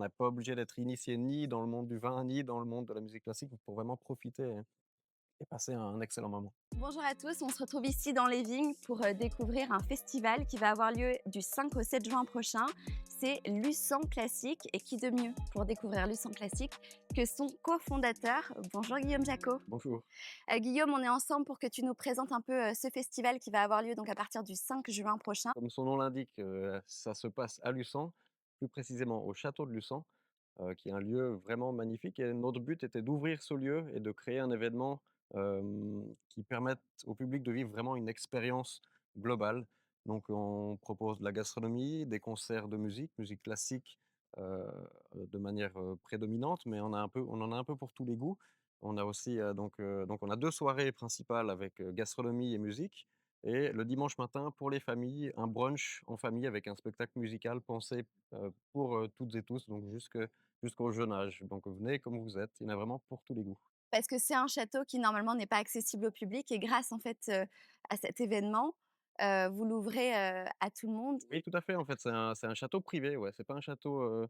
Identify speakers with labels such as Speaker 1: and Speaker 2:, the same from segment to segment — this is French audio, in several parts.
Speaker 1: n'est pas obligé d'être initié ni dans le monde du vin, ni dans le monde de la musique classique pour vraiment profiter et passer un excellent moment.
Speaker 2: Bonjour à tous, on se retrouve ici dans les vignes pour découvrir un festival qui va avoir lieu du 5 au 7 juin prochain. C'est Luçon Classique et qui de mieux pour découvrir Luçon Classique que son cofondateur. Bonjour Guillaume Jacot.
Speaker 1: Bonjour.
Speaker 2: Guillaume, on est ensemble pour que tu nous présentes un peu ce festival qui va avoir lieu donc à partir du 5 juin prochain.
Speaker 1: Comme son nom l'indique, ça se passe à Luçon, plus précisément au château de Luçon, qui est un lieu vraiment magnifique et notre but était d'ouvrir ce lieu et de créer un événement, qui permette au public de vivre vraiment une expérience globale. Donc on propose de la gastronomie, des concerts de musique, musique classique, heu, de manière, prédominante, mais on en a un peu pour tous les goûts. On a aussi, donc on a 2 soirées principales avec, gastronomie et musique et le dimanche matin, pour les familles, un brunch en famille avec un spectacle musical pensé, pour, toutes et tous, donc jusqu'au jeune âge. Donc venez comme vous êtes, il y en a vraiment pour tous les goûts.
Speaker 2: Parce que c'est un château qui normalement n'est pas accessible au public et grâce en fait à cet événement, vous l'ouvrez à tout le monde.
Speaker 1: Oui, tout à fait, en fait, c'est un château privé, ouais, c'est pas un château, heu,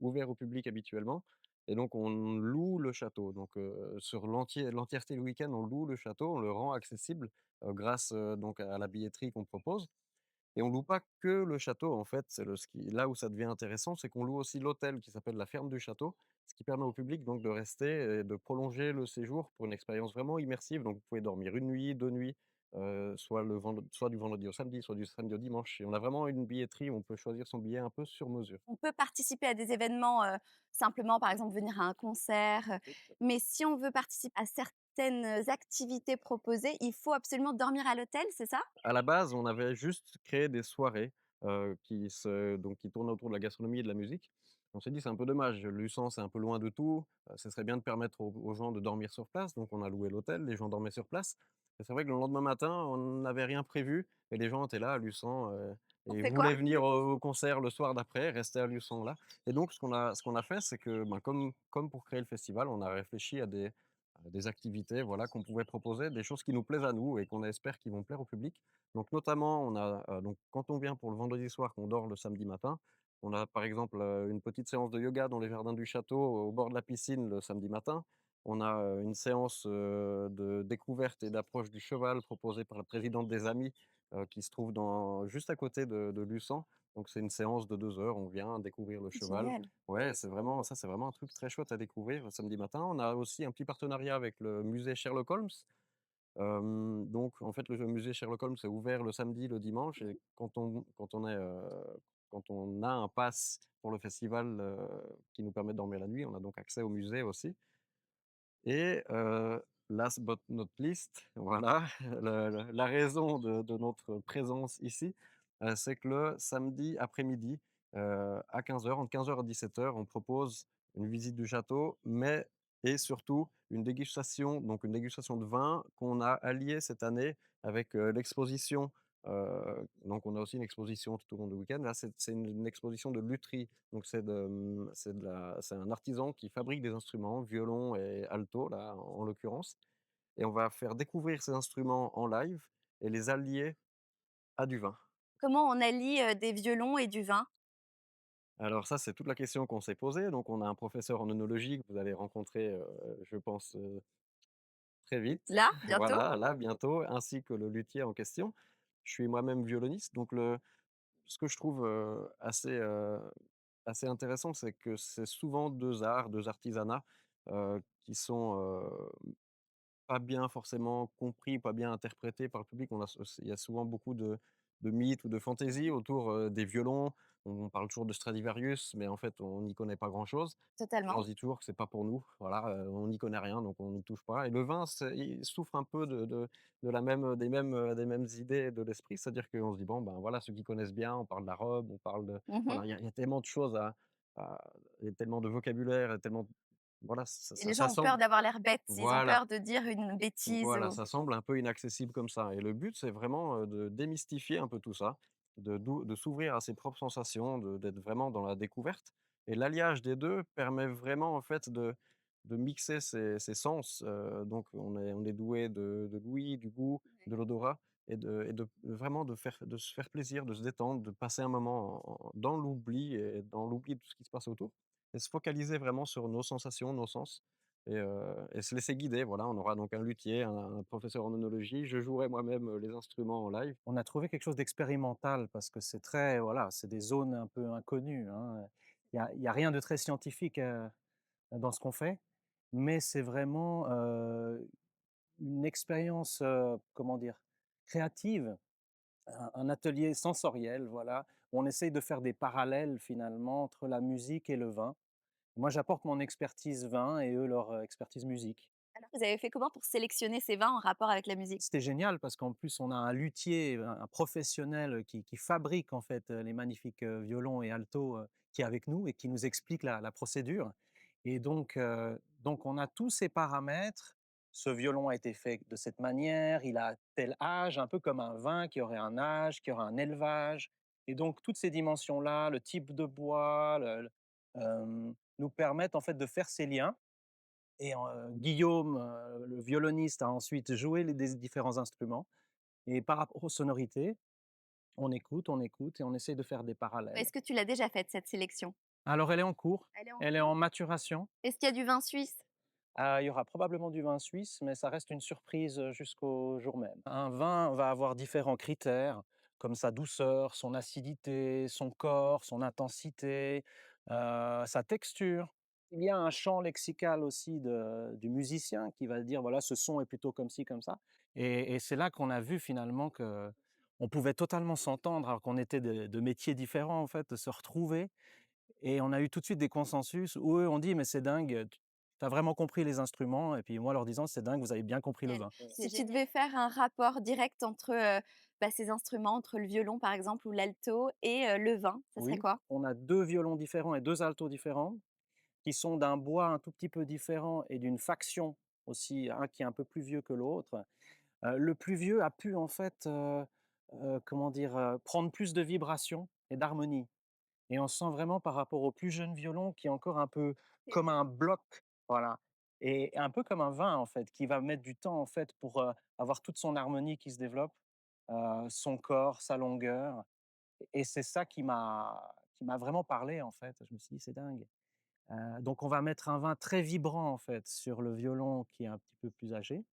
Speaker 1: ouvert au public habituellement et donc on loue le château. Donc sur l'entièreté du week-end, on loue le château, on le rend accessible, grâce, donc à la billetterie qu'on propose. Et on loue pas que le château en fait, c'est le ce qui là où ça devient intéressant, c'est qu'on loue aussi l'hôtel qui s'appelle la ferme du château, ce qui permet au public donc de rester et de prolonger le séjour pour une expérience vraiment immersive. Donc vous pouvez dormir une nuit, 2 nuits, soit du vendredi au samedi, soit du samedi au dimanche et on a vraiment une billetterie où on peut choisir son billet un peu sur mesure.
Speaker 2: On peut participer à des événements simplement par exemple venir à un concert, mais si on veut participer à certaines activités proposées, il faut absolument dormir à l'hôtel, c'est ça?
Speaker 1: À la base, on avait juste créé des soirées, qui tournent autour de la gastronomie et de la musique. On s'est dit: «C'est un peu dommage, Luçon, c'est un peu loin de tout, ce serait bien de permettre aux gens de dormir sur place», donc on a loué l'hôtel, les gens dormaient sur place et c'est vrai que le lendemain matin, on n'avait rien prévu et les gens étaient là à Luçon,
Speaker 2: On
Speaker 1: et
Speaker 2: fait quoi?
Speaker 1: voulaient venir au concert le soir d'après, rester à Luçon là et donc ce qu'on a fait, c'est que, ben, comme pour créer le festival, on a réfléchi à des activités, voilà, qu'on pouvait proposer, des choses qui nous plaisent à nous et qu'on espère qui vont plaire au public. Donc notamment, on a, donc quand on vient pour le vendredi soir, qu'on dort le samedi matin, on a par exemple, une petite séance de yoga dans les jardins du château, au bord de la piscine le samedi matin. On a, une séance, de découverte et d'approche du cheval proposée par la présidente des Amis, qui se trouve juste à côté de Luçon. Donc c'est une séance de 2 heures, on vient découvrir le cheval.
Speaker 2: Génial.
Speaker 1: Ouais, c'est vraiment un truc très chouette à découvrir le samedi matin. On a aussi un petit partenariat avec le musée Sherlock Holmes. Donc en fait, le musée Sherlock Holmes est ouvert le samedi, le dimanche et quand on a un pass pour le festival, qui nous permet de dormir la nuit, on a donc accès au musée aussi et last but not least, voilà, la raison de notre présence ici, c'est que le samedi après-midi, à 15 heures, entre 15 heures et 17 heures, on propose une visite du château, mais et surtout une dégustation de vin qu'on a alliée cette année avec, l'exposition, donc on a aussi une exposition tout au long du week-end. Là, c'est une exposition de lutherie, donc c'est un artisan qui fabrique des instruments, violon et alto là, en l'occurrence et on va faire découvrir ces instruments en live et les allier à du vin.
Speaker 2: Comment on allie des violons et du vin?
Speaker 1: Alors ça, c'est toute la question qu'on s'est posée, donc on a un professeur en œnologie que vous allez rencontrer, je pense, très vite,
Speaker 2: Là, bientôt?
Speaker 1: voilà, là, bientôt, ainsi que le luthier en question. Je suis moi-même violoniste, donc ce que je trouve, assez intéressant, c'est que c'est souvent 2 arts, 2 artisanats, qui sont, pas bien forcément compris, pas bien interprété par le public. Il y a souvent beaucoup de mythes ou de fantaisies autour, des violons. On parle toujours de Stradivarius, mais en fait, on n'y connaît pas grand-chose. Et on
Speaker 2: Totalement.
Speaker 1: se dit toujours que c'est pas pour nous. Voilà, on n'y connaît rien, donc on n'y touche pas. Et le vin, il souffre un peu de la même, des mêmes idées de l'esprit. C'est-à-dire qu'on se dit: «Bon, ben, voilà, ceux qui connaissent bien, on parle de la robe, on parle de»
Speaker 2: Mmh.
Speaker 1: voilà, il y a tellement de choses il y a tellement de vocabulaire et tellement voilà,
Speaker 2: Et les
Speaker 1: ça
Speaker 2: gens ont
Speaker 1: semble
Speaker 2: peur d'avoir l'air bêtes, ils ont
Speaker 1: voilà.
Speaker 2: peur de dire une bêtise
Speaker 1: Voilà,
Speaker 2: ou
Speaker 1: ça semble un peu inaccessible comme ça et le but, c'est vraiment, de démystifier un peu tout ça, de s'ouvrir à ses propres sensations, d'être vraiment dans la découverte et l'alliage des 2 permet vraiment, en fait, de mixer ses sens, donc on est doué de l'ouïe, du goût, de l'odorat et de vraiment de se faire plaisir, de se détendre, de passer un moment dans l'oubli et dans l'oubli de tout ce qui se passe autour et se focaliser vraiment sur nos sensations, nos sens et se laisser guider. Voilà, on aura donc un luthier, un professeur en œnologie. Je jouerai moi-même, les instruments en live.
Speaker 3: On a trouvé quelque chose d'expérimental parce que c'est très voilà, c'est des zones un peu inconnues, hein. Il y a rien de très scientifique, dans ce qu'on fait, mais c'est vraiment, une expérience, comment dire? Créative, un atelier sensoriel, voilà, où on essaye de faire des parallèles finalement entre la musique et le vin. Moi, j'apporte mon expertise vin et eux leur, expertise musique.
Speaker 2: Alors, vous avez fait comment pour sélectionner ces vins en rapport avec la musique?
Speaker 3: C'était génial parce qu'en plus on a un luthier, un professionnel qui fabrique en fait, les magnifiques, violons et altos, qui est avec nous et qui nous explique la procédure et donc on a tous ces paramètres. Ce violon a été fait de cette manière, il a tel âge, un peu comme un vin qui aurait un âge, qui aurait un élevage et donc toutes ces dimensions-là, le type de bois, nous permettent en fait de faire ces liens et Guillaume, le violoniste, a ensuite joué les des différents instruments et par rapport aux sonorités, on écoute et on essaie de faire des parallèles.
Speaker 2: Est-ce que tu l'as déjà faite cette sélection?
Speaker 3: Alors elle est en cours,
Speaker 2: Elle est en
Speaker 3: elle est
Speaker 2: cours?
Speaker 3: en maturation.
Speaker 2: Est-ce qu'il y a du vin suisse?
Speaker 3: Il y aura probablement du vin suisse, mais ça reste une surprise, jusqu'au jour même. Un vin va avoir différents critères, comme sa douceur, son acidité, son corps, son intensité, sa texture. Il y a un champ lexical aussi du musicien qui va dire: «Voilà, ce son est plutôt comme ci, comme ça» et c'est là qu'on a vu finalement qu'on pouvait totalement s'entendre alors qu'on était de métiers différents en fait, de se retrouver et on a eu tout de suite des consensus où eux ont dit: «Mais c'est dingue, tu as vraiment compris les instruments» et puis moi leur disant: «C'est dingue, vous avez bien compris le
Speaker 2: Génial.
Speaker 3: vin».
Speaker 2: Si tu devais faire un rapport direct entre, ces instruments, entre le violon par exemple ou l'alto et le vin, ça serait
Speaker 3: Oui,
Speaker 2: quoi?
Speaker 3: on a 2 violons différents et 2 altos différents qui sont d'un bois un tout petit peu différent et d'une faction aussi, un qui est un peu plus vieux que l'autre. Le plus vieux a pu en fait, comment dire? Prendre plus de vibrations et d'harmonie. Et on sent vraiment par rapport au plus jeune violon qui est encore un peu comme un bloc, voilà et un peu comme un vin, en fait, qui va mettre du temps, en fait, pour, avoir toute son harmonie qui se développe, son corps, sa longueur et c'est ça qui m'a vraiment parlé, en fait. Je me suis dit: «C'est dingue». Donc on va mettre un vin très vibrant, en fait, sur le violon qui est un petit peu plus âgé,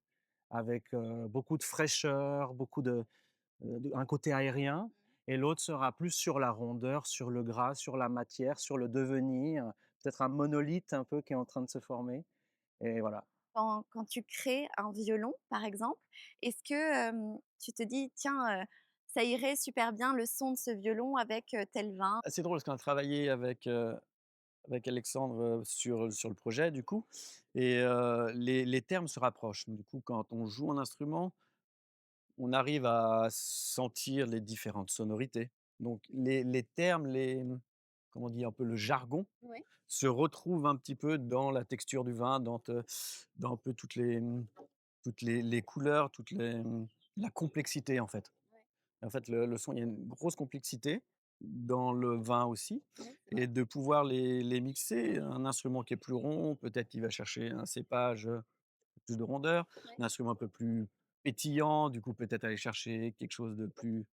Speaker 3: avec, beaucoup de fraîcheur, beaucoup un côté aérien et l'autre sera plus sur la rondeur, sur le gras, sur la matière, sur le devenir, peut-être un monolithe un peu qui est en train de se former et voilà.
Speaker 2: Quand tu crées un violon, par exemple, est-ce que, tu te dis: «Tiens, ça irait super bien le son de ce violon avec, tel vin»?
Speaker 1: Ah, c'est drôle parce qu'on a travaillé avec Alexandre, sur le projet du coup et les termes se rapprochent. Du coup, quand on joue un instrument, on arrive à sentir les différentes sonorités. Donc les termes, comment on dit? Un peu le jargon
Speaker 2: Oui.
Speaker 1: se retrouve un petit peu dans la texture du vin, dans un peu toutes les couleurs, la complexité, en fait.
Speaker 2: Ouais,
Speaker 1: En fait, le son, il y a une grosse complexité dans le vin aussi
Speaker 2: oui, c'est
Speaker 1: et
Speaker 2: vrai.
Speaker 1: de pouvoir les mixer. Un instrument qui est plus rond, peut-être qu'il va chercher un cépage, plus de rondeur.
Speaker 2: Ouais,
Speaker 1: Un instrument un peu plus pétillant, du coup, peut-être aller chercher quelque chose de plus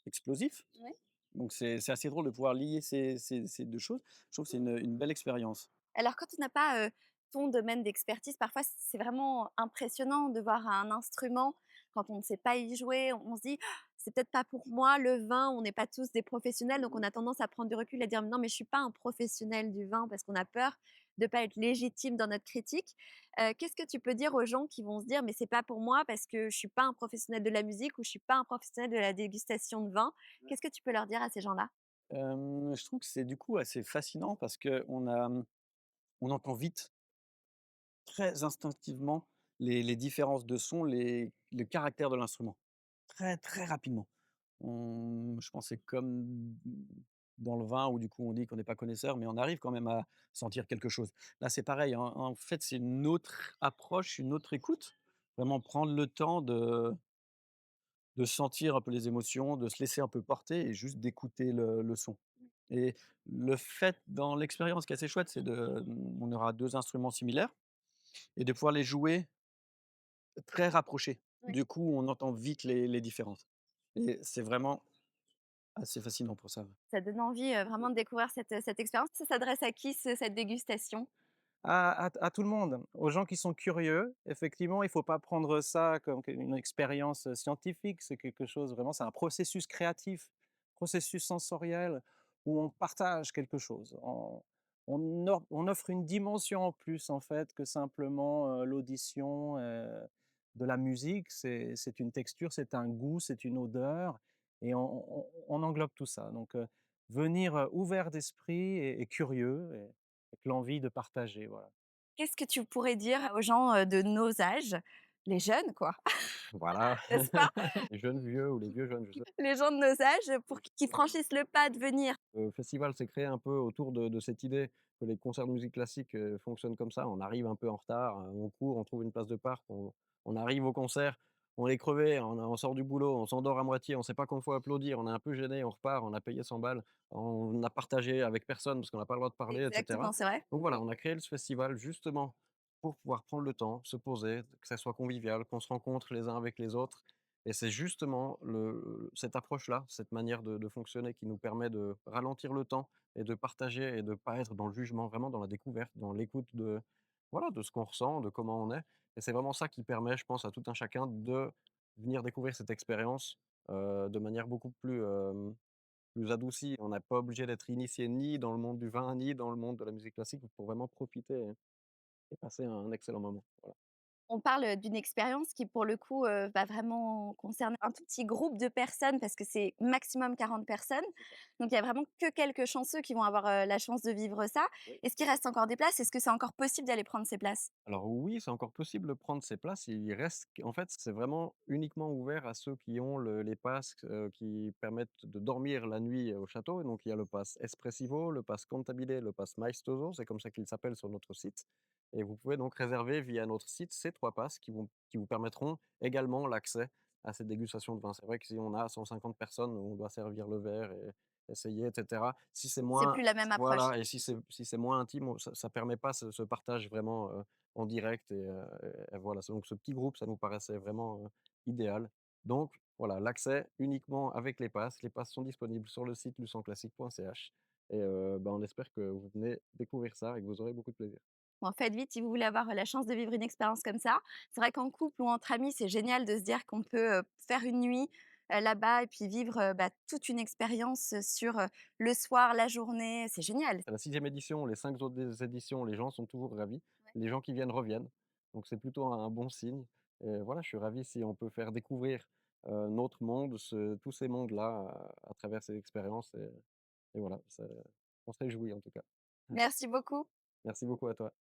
Speaker 1: explosif.
Speaker 2: ouais.
Speaker 1: Donc c'est assez drôle de pouvoir lier ces 2 choses. Je trouve que c'est une belle expérience.
Speaker 2: Alors quand on n'a pas, ton domaine d'expertise, parfois c'est vraiment impressionnant de voir un instrument, quand on ne sait pas y jouer, on se dit: «Ah, «C'est peut-être pas pour moi le vin». On n'est pas tous des professionnels, donc on a tendance à prendre du recul, à dire: «Non, mais je suis pas un professionnel du vin», parce qu'on a peur de pas être légitime dans notre critique. Qu'est-ce que tu peux dire aux gens qui vont se dire: «Mais c'est pas pour moi parce que je suis pas un professionnel de la musique ou je suis pas un professionnel de la dégustation de vin». Qu'est-ce que tu peux leur dire à ces gens-là?
Speaker 1: Je trouve que c'est du coup assez fascinant parce on entend vite, très instinctivement les différences de sons, le caractère de l'instrument. Très, très rapidement. Je pense que c'est comme dans le vin où du coup on dit qu'on n'est pas connaisseur, mais on arrive quand même à sentir quelque chose. Là, c'est pareil, en fait, c'est une autre approche, une autre écoute. Vraiment prendre le temps de sentir un peu les émotions, de se laisser un peu porter et juste d'écouter le son. Et le fait dans l'expérience qui est assez chouette, c'est on aura 2 instruments similaires et de pouvoir les jouer très rapprochés.
Speaker 2: Ouais.
Speaker 3: Du coup, on entend vite les différences et c'est vraiment assez fascinant pour ça.
Speaker 2: Ça donne envie, vraiment de découvrir cette expérience. Ça s'adresse à qui cette dégustation?
Speaker 3: À tout le monde, aux gens qui sont curieux. Effectivement, il faut pas prendre ça comme une expérience, scientifique. C'est quelque chose vraiment, c'est un processus créatif, processus sensoriel où on partage quelque chose. On offre une dimension en plus, en fait, que simplement, l'audition, de la musique. C'est une texture, c'est un goût, c'est une odeur et on englobe tout ça. Donc, venir, ouvert d'esprit et curieux et avec l'envie de partager, voilà.
Speaker 2: Qu'est-ce que tu pourrais dire aux gens, de nos âges, les jeunes quoi,
Speaker 1: Voilà,
Speaker 2: n'est-ce pas?
Speaker 1: les jeunes vieux ou les vieux jeunes, je sais.
Speaker 2: Les gens de nos âges pour qu'ils franchissent le pas de venir.
Speaker 1: Le festival s'est créé un peu autour de cette idée que les concerts de musique classique, fonctionnent comme ça. On arrive un peu en retard, on court, on trouve une place de parc, on arrive au concert, on est crevé, on sort du boulot, on s'endort à moitié, on sait pas qu'on faut applaudir, on est un peu gêné, on repart, on a payé 100 balles, on a partagé avec personne parce qu'on n'a pas le droit de parler et cetera.
Speaker 2: Exactement, c'est vrai.
Speaker 1: Donc voilà, on a créé ce festival justement pour pouvoir prendre le temps, se poser, que ça soit convivial, qu'on se rencontre les uns avec les autres et c'est justement cette approche-là, cette manière de fonctionner qui nous permet de ralentir le temps et de partager et de pas être dans le jugement, vraiment dans la découverte, dans l'écoute de, voilà, de ce qu'on ressent, de comment on est. Et c'est vraiment ça qui permet, je pense, à tout un chacun de venir découvrir cette expérience, de manière beaucoup plus adoucie. On n'est pas obligé d'être initié ni dans le monde du vin, ni dans le monde de la musique classique pour vraiment profiter et passer un excellent moment. Voilà.
Speaker 2: On parle, d'une expérience qui pour le coup, va vraiment concerner un tout petit groupe de personnes parce que c'est maximum 40 personnes. Donc il y a vraiment que quelques chanceux qui vont avoir, la chance de vivre ça.
Speaker 1: Oui.
Speaker 2: Est-ce qu'il reste encore des places? Est-ce que c'est encore possible d'aller prendre ces places?
Speaker 1: Alors oui, c'est encore possible de prendre ses places. Il reste en fait, c'est vraiment uniquement ouvert à ceux qui ont les passes, qui permettent de dormir la nuit au château. Et donc il y a le pass Espressivo, le pass Cantabile, le pass Maestoso, c'est comme ça qu'il s'appelle sur notre site. Et vous pouvez donc réserver via notre site ces 3 passes qui vous permettront également l'accès à cette dégustation de vin. C'est vrai que si on a 150 personnes, on doit servir le verre et essayer et cetera. Si c'est
Speaker 2: C'est
Speaker 1: moins,
Speaker 2: plus la même approche.
Speaker 1: voilà, et si c'est moins intime, ça permet pas ce partage vraiment, en direct et voilà, donc ce petit groupe, ça nous paraissait vraiment, idéal. Donc voilà, l'accès uniquement avec les passes. Les passes sont disponibles sur le site lusanclassique.ch et bah, on espère que vous venez découvrir ça et que vous aurez beaucoup de plaisir.
Speaker 2: Bon, faites vite si vous voulez avoir, la chance de vivre une expérience comme ça. C'est vrai qu'en couple ou entre amis, c'est génial de se dire qu'on peut, faire une nuit, là-bas et puis vivre, bah, toute une expérience, sur, le soir, la journée. C'est génial.
Speaker 1: C'est la 6e édition, les 5 autres éditions, les gens sont toujours ravis.
Speaker 2: Ouais.
Speaker 1: Les gens qui viennent reviennent, donc c'est plutôt un bon signe et voilà, je suis ravi si on peut faire découvrir, notre monde, tous ces mondes-là à travers ces expériences et voilà, on se réjouit en tout cas.
Speaker 2: Merci beaucoup.
Speaker 1: Merci beaucoup à toi.